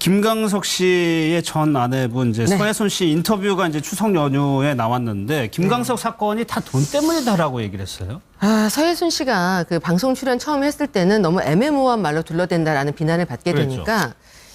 김광석 씨의 전 아내분 이제 네. 서혜순 씨 인터뷰가 이제 추석 연휴에 나왔는데 김광석 사건이 다 돈 때문이다라고 얘기를 했어요. 아, 서혜순 씨가 그 방송 출연 처음 했을 때는 너무 애매모호한 말로 둘러댄다라는 비난을 받게 그랬죠. 되니까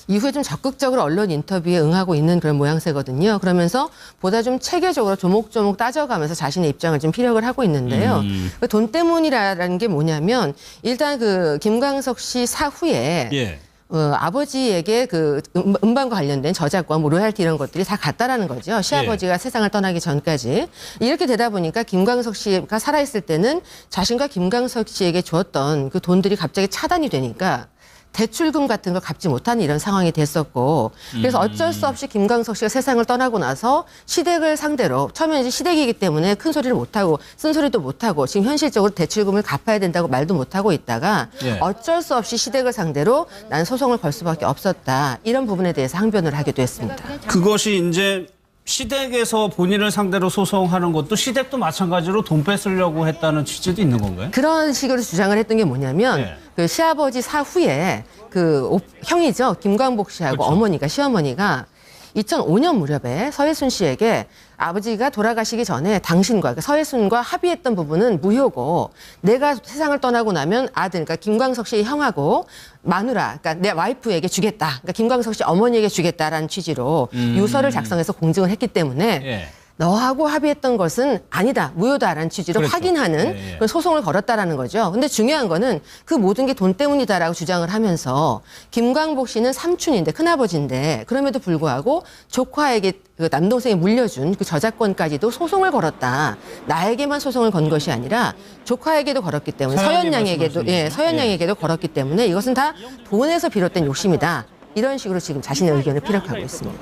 이후에 좀 적극적으로 언론 인터뷰에 응하고 있는 그런 모양새거든요. 그러면서 보다 좀 체계적으로 조목조목 따져가면서 자신의 입장을 좀 피력을 하고 있는데요. 그돈 때문이라는 게 뭐냐면 일단 그 김광석 씨 사후에 예. 아버지에게 그 음반과 관련된 저작권, 뭐 로얄티 이런 것들이 다 갔다라는 거죠. 시아버지가 세상을 떠나기 전까지. 이렇게 되다 보니까 김광석 씨가 살아있을 때는 자신과 김광석 씨에게 주었던 그 돈들이 갑자기 차단이 되니까 대출금 같은 걸 갚지 못하는 이런 상황이 됐었고 그래서 어쩔 수 없이 김광석 씨가 세상을 떠나고 나서 시댁을 상대로 처음에 이제 시댁이기 때문에 큰 소리를 못하고 쓴소리도 못하고 지금 현실적으로 대출금을 갚아야 된다고 말도 못하고 있다가 예. 어쩔 수 없이 시댁을 상대로 난 소송을 걸 수밖에 없었다. 이런 부분에 대해서 항변을 하기도 했습니다. 그것이 이제 시댁에서 본인을 상대로 소송하는 것도 시댁도 마찬가지로 돈 뺏으려고 했다는 취지도 있는 건가요? 그런 식으로 주장을 했던 게 뭐냐면 예. 그 시아버지 사후에 그 형이죠. 김광복 씨하고 그렇죠. 어머니가 시어머니가 2005년 무렵에 서혜순 씨에게 아버지가 돌아가시기 전에 당신과 그러니까 서혜순과 합의했던 부분은 무효고 내가 세상을 떠나고 나면 아들 그러니까 김광석 씨의 형하고 마누라 그러니까 내 와이프에게 주겠다. 그러니까 김광석 씨 어머니에게 주겠다라는 취지로 유서를 작성해서 공증을 했기 때문에 예. 너하고 합의했던 것은 아니다, 무효다라는 취지로 그렇죠. 확인하는 예, 예. 그런 소송을 걸었다라는 거죠. 근데 중요한 거는 그 모든 게 돈 때문이다라고 주장을 하면서 김광복 씨는 삼촌인데 큰아버지인데 그럼에도 불구하고 조카에게 그 남동생이 물려준 그 저작권까지도 소송을 걸었다. 나에게만 소송을 건 것이 아니라 조카에게도 걸었기 때문에 서연이 서연양에게도 말씀하시는 서연양에게도 걸었기 때문에 이것은 다 돈에서 비롯된 욕심이다. 이런 식으로 지금 자신의 의견을 피력하고 있습니다.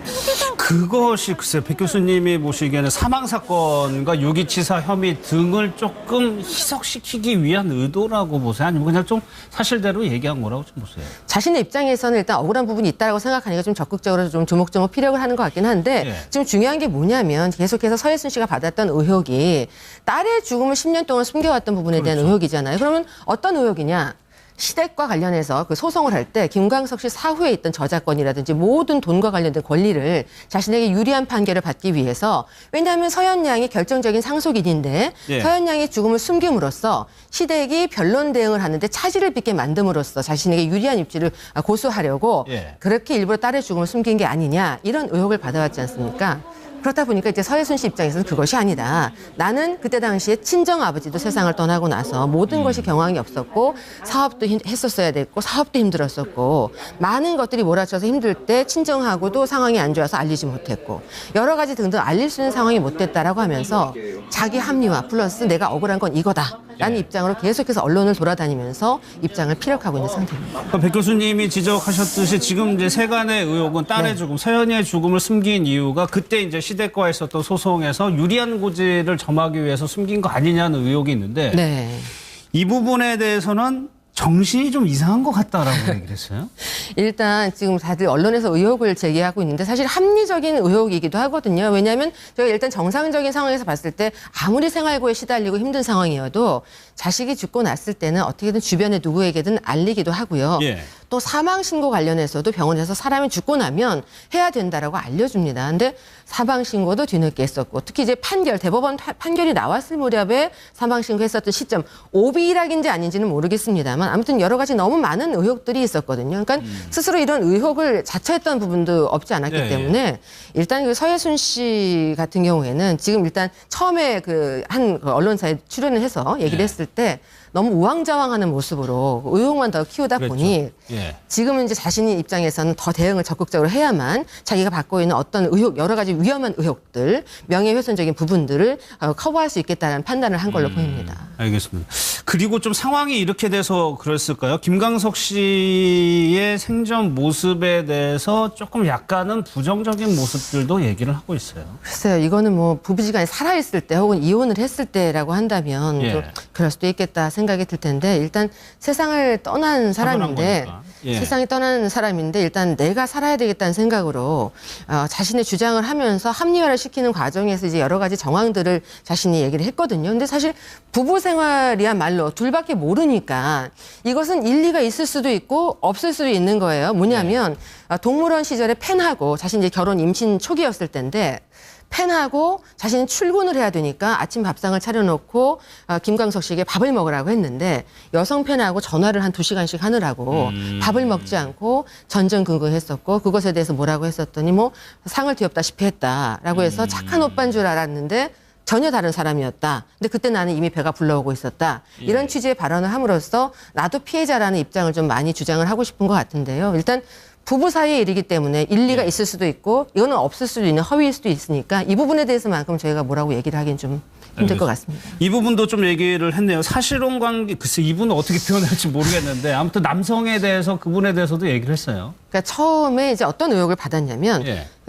그것이 글쎄 백 교수님이 보시기에는 사망 사건과 유기치사 혐의 등을 조금 희석시키기 위한 의도라고 보세요? 아니면 그냥 좀 사실대로 얘기한 거라고 좀 보세요? 자신의 입장에서는 일단 억울한 부분이 있다라고 생각하니까 좀 적극적으로 좀 조목조목 피력을 하는 것 같긴 한데 예. 지금 중요한 게 뭐냐면 계속해서 서혜순 씨가 받았던 의혹이 딸의 죽음을 10년 동안 숨겨왔던 부분에 대한 의혹이잖아요. 그러면 어떤 의혹이냐? 시댁과 관련해서 그 소송을 할 때 김광석 씨 사후에 있던 저작권이라든지 모든 돈과 관련된 권리를 자신에게 유리한 판결을 받기 위해서 왜냐하면 서연 양이 결정적인 상속인인데 예. 서연 양의 죽음을 숨김으로써 시댁이 변론 대응을 하는데 차질을 빚게 만듦으로써 자신에게 유리한 입지를 고수하려고 예. 그렇게 일부러 딸의 죽음을 숨긴 게 아니냐 이런 의혹을 받아왔지 않습니까? 그렇다 보니까 이제 서혜순 씨 입장에서는 그것이 아니다. 나는 그때 당시에 친정 아버지도 세상을 떠나고 나서 모든 것이 경황이 없었고 사업도 했었어야 됐고 사업도 힘들었었고 많은 것들이 몰아쳐서 힘들 때 친정하고도 상황이 안 좋아서 알리지 못했고 여러 가지 등등 알릴 수 있는 상황이 못 됐다라고 하면서 자기 합리화 플러스 내가 억울한 건 이거다. 라는 입장으로 계속해서 언론을 돌아다니면서 입장을 피력하고 있는 상태입니다. 백 교수님이 지적하셨듯이 지금 이제 세간의 의혹은 딸의 죽음, 서연이의 죽음을 숨긴 이유가 그때 이제 시댁과 있었던 소송에서 유리한 고지를 점하기 위해서 숨긴 거 아니냐는 의혹이 있는데 네. 이 부분에 대해서는 정신이 좀 이상한 것 같다라고 얘기를 했어요. 일단 지금 다들 언론에서 의혹을 제기하고 있는데 사실 합리적인 의혹이기도 하거든요. 왜냐하면 저희가 일단 정상적인 상황에서 봤을 때 아무리 생활고에 시달리고 힘든 상황이어도 자식이 죽고 났을 때는 어떻게든 주변에 누구에게든 알리기도 하고요. 예. 또 사망신고 관련해서도 병원에서 사람이 죽고 나면 해야 된다라고 알려줍니다. 근데 사망신고도 뒤늦게 했었고 특히 이제 대법원 판결이 나왔을 무렵에 사망신고 했었던 시점 오비락인지 아닌지는 모르겠습니다만 아무튼 여러 가지 너무 많은 의혹들이 있었거든요. 그러니까 스스로 이런 의혹을 자처했던 부분도 없지 않았기 예, 예. 때문에 일단 그 서혜순 씨 같은 경우에는 지금 일단 처음에 그 한 언론사에 출연을 해서 얘기를 예. 했을 때 너무 우왕좌왕하는 모습으로 의혹만 더 키우다 그랬죠. 보니 예. 지금은 이제 자신의 입장에서는 더 대응을 적극적으로 해야만 자기가 받고 있는 어떤 의혹, 여러 가지 위험한 의혹들, 명예훼손적인 부분들을 커버할 수 있겠다는 판단을 한 걸로 보입니다. 알겠습니다. 그리고 좀 상황이 이렇게 돼서 그랬을까요? 김광석 씨의 생전 모습에 대해서 조금 약간은 부정적인 모습들도 얘기를 하고 있어요. 글쎄요, 이거는 뭐 부부지간에 살아있을 때 혹은 이혼을 했을 때라고 한다면 예. 또 그럴 수도 있겠다 생각이 들 텐데 일단 세상을 떠난 사람인데 예. 세상이 떠난 사람인데 일단 내가 살아야 되겠다는 생각으로 자신의 주장을 하면서 합리화를 시키는 과정에서 이제 여러 가지 정황들을 자신이 얘기를 했거든요. 근데 사실 부부 생활이야말로 둘밖에 모르니까 이것은 일리가 있을 수도 있고 없을 수도 있는 거예요. 뭐냐면 동물원 시절에 팬하고 자신 이제 결혼 임신 초기였을 때인데 팬하고 자신은 출근을 해야 되니까 아침 밥상을 차려놓고 김광석 씨에게 밥을 먹으라고 했는데 여성 팬하고 전화를 한 2시간씩 하느라고 밥을 먹지 않고 전전긍긍했었고 그것에 대해서 뭐라고 했었더니 뭐 상을 뒤엎다시피 했다라고 해서 착한 오빠인 줄 알았는데 전혀 다른 사람이었다. 근데 그때 나는 이미 배가 불러오고 있었다. 이런 취지의 발언을 함으로써 나도 피해자라는 입장을 좀 많이 주장을 하고 싶은 것 같은데요. 일단 부부 사이의 일이기 때문에 일리가 있을 수도 있고 이거는 없을 수도 있는 허위일 수도 있으니까 이 부분에 대해서만큼 저희가 뭐라고 얘기를 하기는 좀 힘들 것 같습니다. 이 부분도 좀 얘기를 했네요. 사실혼 관계, 글쎄 이분은 어떻게 표현할지 모르겠는데 아무튼 남성에 대해서 그분에 대해서도 얘기를 했어요. 그러니까 처음에 이제 어떤 의혹을 받았냐면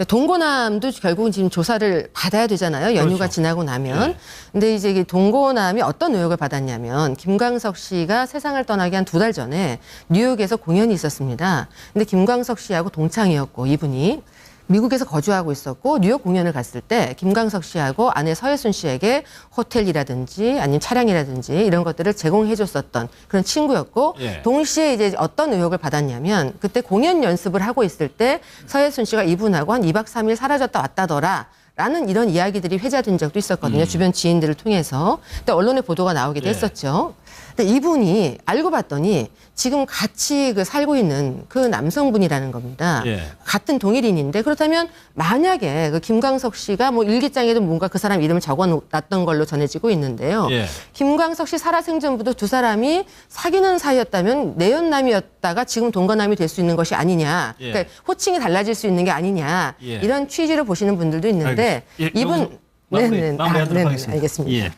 동거남도 결국은 지금 조사를 받아야 되잖아요. 연휴가 그렇죠. 지나고 나면. 근데 이제 이 동거남이 어떤 의혹을 받았냐면 김광석 씨가 세상을 떠나기 한 2달 전에 뉴욕에서 공연이 있었습니다. 근데 김광석 씨하고 동창이었고 이분이 미국에서 거주하고 있었고 뉴욕 공연을 갔을 때 김광석 씨하고 아내 서예순 씨에게 호텔이라든지 아니면 차량이라든지 이런 것들을 제공해 줬었던 그런 친구였고 동시에 이제 어떤 의혹을 받았냐면 그때 공연 연습을 하고 있을 때 서예순 씨가 이분하고 한 2박 3일 사라졌다 왔다더라. 라는 이런 이야기들이 회자된 적도 있었거든요. 주변 지인들을 통해서. 근데 언론에 보도가 나오기도 했었죠. 근데 이분이 알고 봤더니 지금 같이 살고 있는 그 남성분이라는 겁니다. 같은 동일인인데 그렇다면 만약에 그 김광석 씨가 뭐 일기장에도 뭔가 그 사람 이름을 적어놨던 걸로 전해지고 있는데요. 김광석 씨 살아생전부터 두 사람이 사귀는 사이였다면 내연남이었다가 지금 동거남이 될 수 있는 것이 아니냐. 그러니까 호칭이 달라질 수 있는 게 아니냐. 이런 취지로 보시는 분들도 있는데 이분 마무리하도록 하겠습니다. 알겠습니다.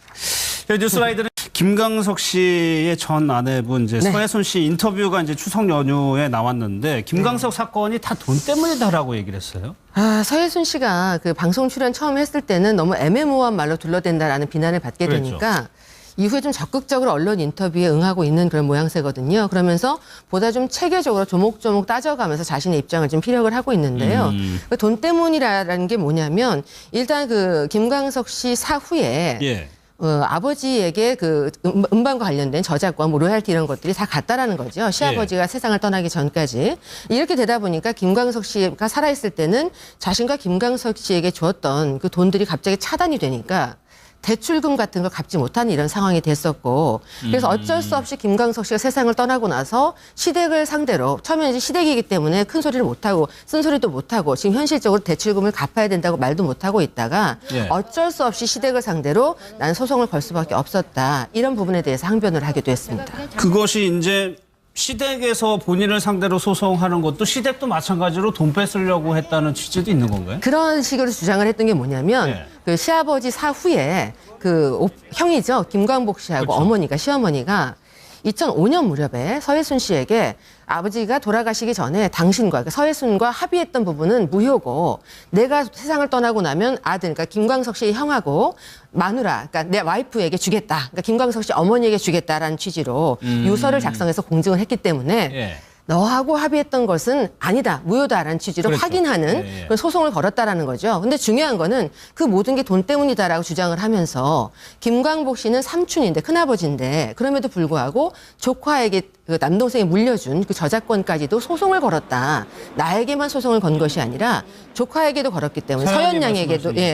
뉴스라이드는 김광석 씨의 전 아내분 이제 서예순 씨 인터뷰가 이제 추석 연휴에 나왔는데 김광석 사건이 다 돈 때문이다라고 얘기를 했어요. 서예순 씨가 그 방송 출연 처음 했을 때는 너무 애매모호한 말로 둘러댄다라는 비난을 받게 되니까 이후에 좀 적극적으로 언론 인터뷰에 응하고 있는 그런 모양새거든요. 그러면서 보다 좀 체계적으로 조목조목 따져가면서 자신의 입장을 좀 피력을 하고 있는데요. 그 돈 때문이라는 게 뭐냐면 일단 그 김광석 씨 사후에 아버지에게 그 음반과 관련된 저작권, 뭐 로얄티 이런 것들이 다 갔다라는 거죠. 시아버지가 세상을 떠나기 전까지. 이렇게 되다 보니까 김광석 씨가 살아있을 때는 자신과 김광석 씨에게 주었던 그 돈들이 갑자기 차단이 되니까 대출금 같은 걸 갚지 못하는 이런 상황이 됐었고 그래서 어쩔 수 없이 김광석 씨가 세상을 떠나고 나서 시댁을 상대로 처음에 이제 시댁이기 때문에 큰 소리를 못하고 쓴소리도 못하고 지금 현실적으로 대출금을 갚아야 된다고 말도 못하고 있다가 어쩔 수 없이 시댁을 상대로 난 소송을 걸 수밖에 없었다. 이런 부분에 대해서 항변을 하기도 했습니다. 그것이 이제 시댁에서 본인을 상대로 소송하는 것도 시댁도 마찬가지로 돈 뺏으려고 했다는 취지도 있는 건가요? 그런 식으로 주장을 했던 게 뭐냐면 그 시아버지 사후에 그 형이죠. 김광복 씨하고 어머니가 시어머니가 2005년 무렵에 서예순 씨에게 아버지가 돌아가시기 전에 당신과 그러니까 서예순과 합의했던 부분은 무효고 내가 세상을 떠나고 나면 아들 그러니까 김광석 씨의 형하고 마누라 그러니까 내 와이프에게 주겠다. 그러니까 김광석 씨 어머니에게 주겠다라는 취지로 유서를 작성해서 공증을 했기 때문에 너하고 합의했던 것은 아니다, 무효다라는 취지로 확인하는 그런 소송을 걸었다라는 거죠. 근데 중요한 거는 그 모든 게 돈 때문이다라고 주장을 하면서 김광복 씨는 삼촌인데 큰아버지인데 그럼에도 불구하고 조카에게 그 남동생이 물려준 그 저작권까지도 소송을 걸었다. 나에게만 소송을 건 것이 아니라 조카에게도 걸었기 때문에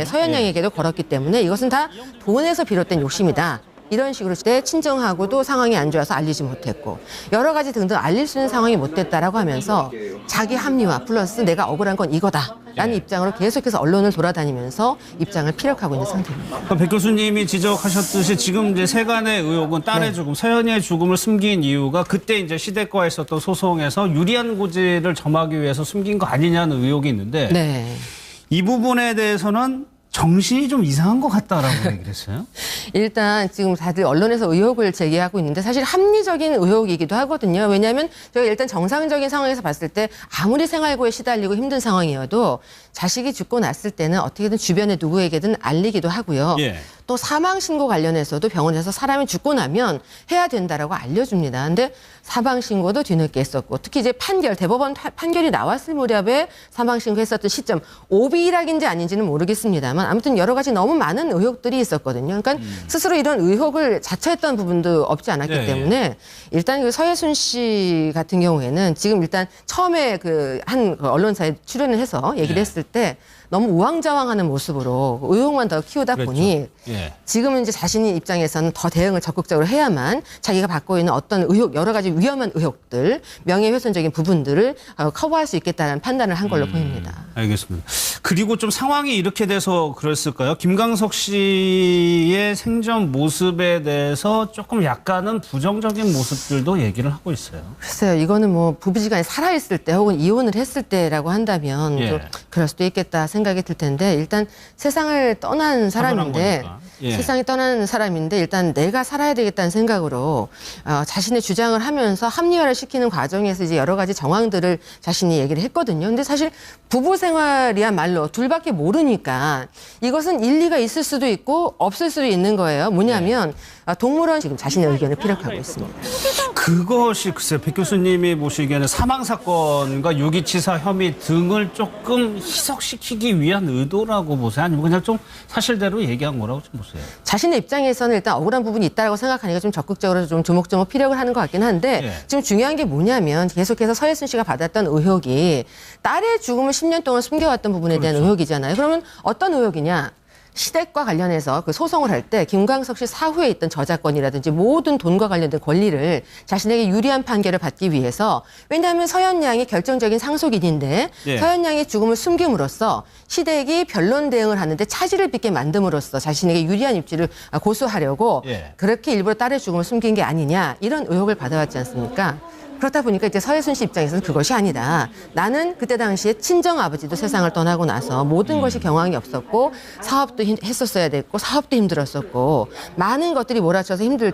서연양에게도 걸었기 때문에 이것은 다 돈에서 비롯된 욕심이다. 이런 식으로 때 친정하고도 상황이 안 좋아서 알리지 못했고 여러 가지 등등 알릴 수 있는 상황이 못 됐다라고 하면서 자기 합리화 플러스 내가 억울한 건 이거다라는 입장으로 계속해서 언론을 돌아다니면서 입장을 피력하고 있는 상태입니다. 백 교수님이 지적하셨듯이 지금 이제 세간의 의혹은 딸의 죽음, 서연이의 죽음을 숨긴 이유가 그때 이제 시댁과 있었던 소송에서 유리한 고지를 점하기 위해서 숨긴 거 아니냐는 의혹이 있는데 이 부분에 대해서는 정신이 좀 이상한 것 같다라고 얘기를 했어요. 일단 지금 다들 언론에서 의혹을 제기하고 있는데 사실 합리적인 의혹이기도 하거든요. 왜냐하면 저희가 일단 정상적인 상황에서 봤을 때 아무리 생활고에 시달리고 힘든 상황이어도 자식이 죽고 났을 때는 어떻게든 주변에 누구에게든 알리기도 하고요. 또 사망 신고 관련해서도 병원에서 사람이 죽고 나면 해야 된다라고 알려줍니다. 근데 사망 신고도 뒤늦게 했었고, 특히 이제 대법원 판결이 나왔을 무렵에 사망 신고했었던 시점, 오비락인지 아닌지는 모르겠습니다만 아무튼 여러 가지 너무 많은 의혹들이 있었거든요. 그러니까 스스로 이런 의혹을 자처했던 부분도 없지 않았기 예, 때문에 일단 그 서예순 씨 같은 경우에는 지금 일단 처음에 그 언론사에 출연을 해서 얘기를 예. 했을 때 너무 우왕좌왕하는 모습으로 의혹만 더 키우다 그랬죠. 보니 예. 지금은 이제 자신이 입장에서는 더 대응을 적극적으로 해야만 자기가 받고 있는 어떤 의혹, 여러 가지 위험한 의혹들, 명예훼손적인 부분들을 커버할 수 있겠다는 판단을 한 걸로 보입니다. 알겠습니다. 그리고 좀 상황이 이렇게 돼서 그랬을까요? 김광석 씨의 생전 모습에 대해서 조금 약간은 부정적인 모습들도 얘기를 하고 있어요. 글쎄요, 이거는 뭐 부부지간에 살아있을 때 혹은 이혼을 했을 때라고 한다면 예. 좀 그럴 수도 있겠다 생각이 들 텐데 일단 세상을 떠난 사람인데 거니까. 예. 세상이 떠난 사람인데 일단 내가 살아야 되겠다는 생각으로 자신의 주장을 하면서 합리화를 시키는 과정에서 이제 여러 가지 정황들을 자신이 얘기를 했거든요. 근데 사실 부부 생활이야말로 둘밖에 모르니까 이것은 일리가 있을 수도 있고 없을 수도 있는 거예요. 뭐냐면 동물원 지금 자신의 의견을 피력하고 있습니다. 그것이 글쎄 백 교수님이 보시기에는 사망 사건과 유기치사 혐의 등을 조금 희석시키기 위한 의도라고 보세요? 아니면 그냥 좀 사실대로 얘기한 거라고 좀 보세요? 자신의 입장에서는 일단 억울한 부분이 있다고 생각하니까 좀 적극적으로 좀 조목조목 피력을 하는 것 같긴 한데 예. 지금 중요한 게 뭐냐면 계속해서 서예순 씨가 받았던 의혹이 딸의 죽음을 10년 동안 숨겨왔던 부분에 대한 의혹이잖아요. 그러면 어떤 의혹이냐? 시댁과 관련해서 그 소송을 할 때 김광석 씨 사후에 있던 저작권이라든지 모든 돈과 관련된 권리를 자신에게 유리한 판결을 받기 위해서, 왜냐하면 서현 양이 결정적인 상속인인데 예. 서현 양의 죽음을 숨김으로써 시댁이 변론 대응을 하는데 차질을 빚게 만듦으로써 자신에게 유리한 입지를 고수하려고 예. 그렇게 일부러 딸의 죽음을 숨긴 게 아니냐 이런 의혹을 받아왔지 않습니까? 그렇다 보니까 이제 서예순 씨 입장에서는 그것이 아니다. 나는 그때 당시에 친정 아버지도 세상을 떠나고 나서 모든 것이 경황이 없었고 사업도 했었어야 됐고 사업도 힘들었었고 많은 것들이 몰아쳐서 힘들